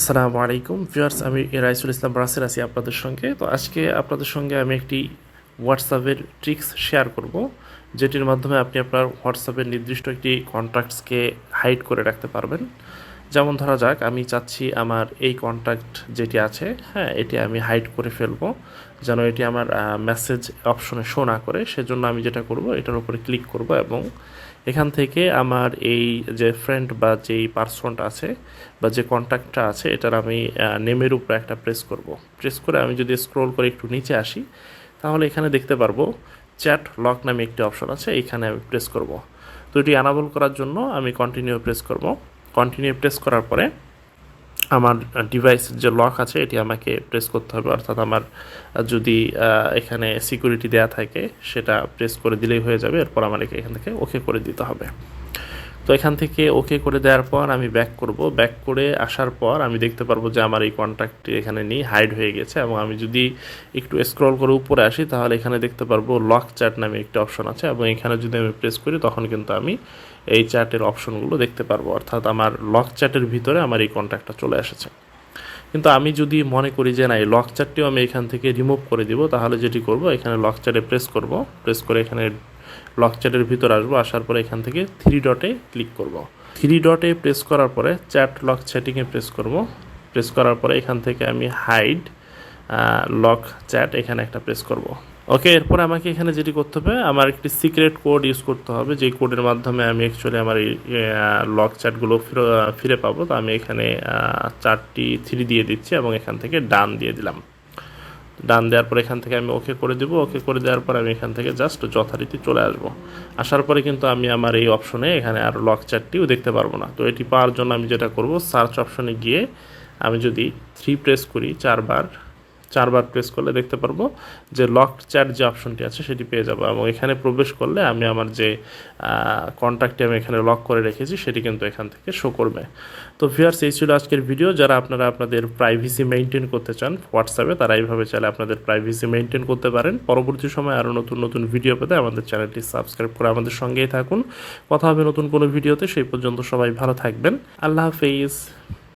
আসসালামু আলাইকুম ভিউয়ার্স, আমি রাইসুল ইসলাম রাসেল আছি আপনাদের সঙ্গে। তো আজকে আপনাদের সঙ্গে আমি একটি হোয়াটসঅ্যাপের ট্রিক্স শেয়ার করব, যেটির মাধ্যমে আপনি আপনার হোয়াটসঅ্যাপের নির্দিষ্ট একটি কন্ট্যাক্টসকে হাইড করে রাখতে পারবেন। যেমন ধরা যাক, আমি চাচ্ছি আমার এই কন্ট্যাক্ট যেটি আছে, এটি আমি হাইড করে ফেলবো, যেন এটি আমার মেসেজ অপশনে শো না করে। সেজন্য আমি যেটা করব, এটার উপরে ক্লিক করব এবং এখান থেকে আমার এই যে ফ্রেন্ড বা যেই পার্সনটা আছে বা যে কন্ট্যাক্টটা আছে, এটার আমি নেমের উপরে একটা প্রেস করে আমি যদি স্ক্রল করে একটু নিচে আসি, তাহলে এখানে দেখতে পারবো চ্যাট লক নামে একটি অপশন আছে, এখানে আমি প্রেস করব। তো এটি অ্যানাবল করার জন্য আমি কন্টিনিউ প্রেস করব। কন্টিনিউ প্রেস করার পরে আমার ডিভাইসের যে লক আছে এটি আমাকে প্রেস করতে হবে, অর্থাৎ আমার যদি এখানে সিকিউরিটি দেয়া থাকে সেটা প্রেস করে দিলেই হয়ে যাবে। এরপর আমার এখান থেকে ওকে করে দিতে হবে। তো এখান থেকে ওকে করে দেওয়ার পর আমি ব্যাক করব। ব্যাক করে আসার পর আমি দেখতে পারবো যে আমার এই কন্ট্যাক্টটি এখানে নেই, হাইড হয়ে গেছে। এবং আমি যদি একটু স্ক্রল করে উপরে আসি, তাহলে এখানে দেখতে পারবো লক চ্যাট নামে একটি অপশন আছে, এবং এখানে যদি আমি প্রেস করি তখন কিন্তু আমি এই চ্যাটের অপশনগুলো দেখতে পারবো, অর্থাৎ আমার লক চ্যাটের ভিতরে আমার এই কন্ট্যাক্টটা চলে এসেছে। কিন্তু আমি যদি মনে করি যে না, এই লক চ্যাটটিও আমি এখান থেকে রিমুভ করে দিব, তাহলে যেটি করব, এখানে লক চ্যাটে প্রেস করব। প্রেস করে এখানে লক চ্যাটের ভিতর আসবো। আসার পরে এখান থেকে থ্রি ডটে ক্লিক করব। থ্রি ডটে প্রেস করার পরে চ্যাট লক চ্যাটিংয়ে প্রেস করব। প্রেস করার পরে এখান থেকে আমি হাইড লক চ্যাট এখানে একটা প্রেস করব। ওকে, এরপরে আমাকে এখানে যেটি করতে হবে, আমার একটি সিক্রেট কোড ইউজ করতে হবে, যেই কোডের মাধ্যমে আমি অ্যাকচুয়ালি আমার এই লক চ্যাটগুলো ফিরে পাবো। তো আমি এখানে 4টি 3 দিয়ে দিচ্ছি এবং এখান থেকে ডান দিয়ে দিলাম। ডান দেওয়ার পর এখান থেকে আমি ওকে করে দেবো। ওকে করে দেওয়ার পর আমি এখান থেকে জাস্ট যথারীতি চলে আসবো। আসার পরে কিন্তু আমি আমার এই অপশনে এখানে আর লক চ্যাটটিও দেখতে পারবো না। তো এটি পাওয়ার জন্য আমি যেটা করব, সার্চ অপশনে গিয়ে আমি যদি 3 প্রেস করি, চারবার প্রেস করলে দেখতে পারবো যে লক চ্যাট যে অপশনটি আছে সেটি পেয়ে যাবো, এবং এখানে প্রবেশ করলে আমি আমার যে কন্ট্যাক্টটি আমি এখানে লক করে রেখেছি সেটি কিন্তু এখান থেকে শো করবে। তো ভিউয়ার্স, এই ছিল আজকের ভিডিও। যারা আপনারা আপনাদের প্রাইভেসি মেনটেন করতে চান হোয়াটসঅ্যাপে, তারা এইভাবে চাইলে আপনাদের প্রাইভেসি মেনটেন করতে পারেন। পরবর্তী সময় আরও নতুন নতুন ভিডিও পেতে আমাদের চ্যানেলটি সাবস্ক্রাইব করে আমাদের সঙ্গেই থাকুন। কথা হবে নতুন কোনো ভিডিওতে। সেই পর্যন্ত সবাই ভালো থাকবেন। আল্লাহ হাফেজ।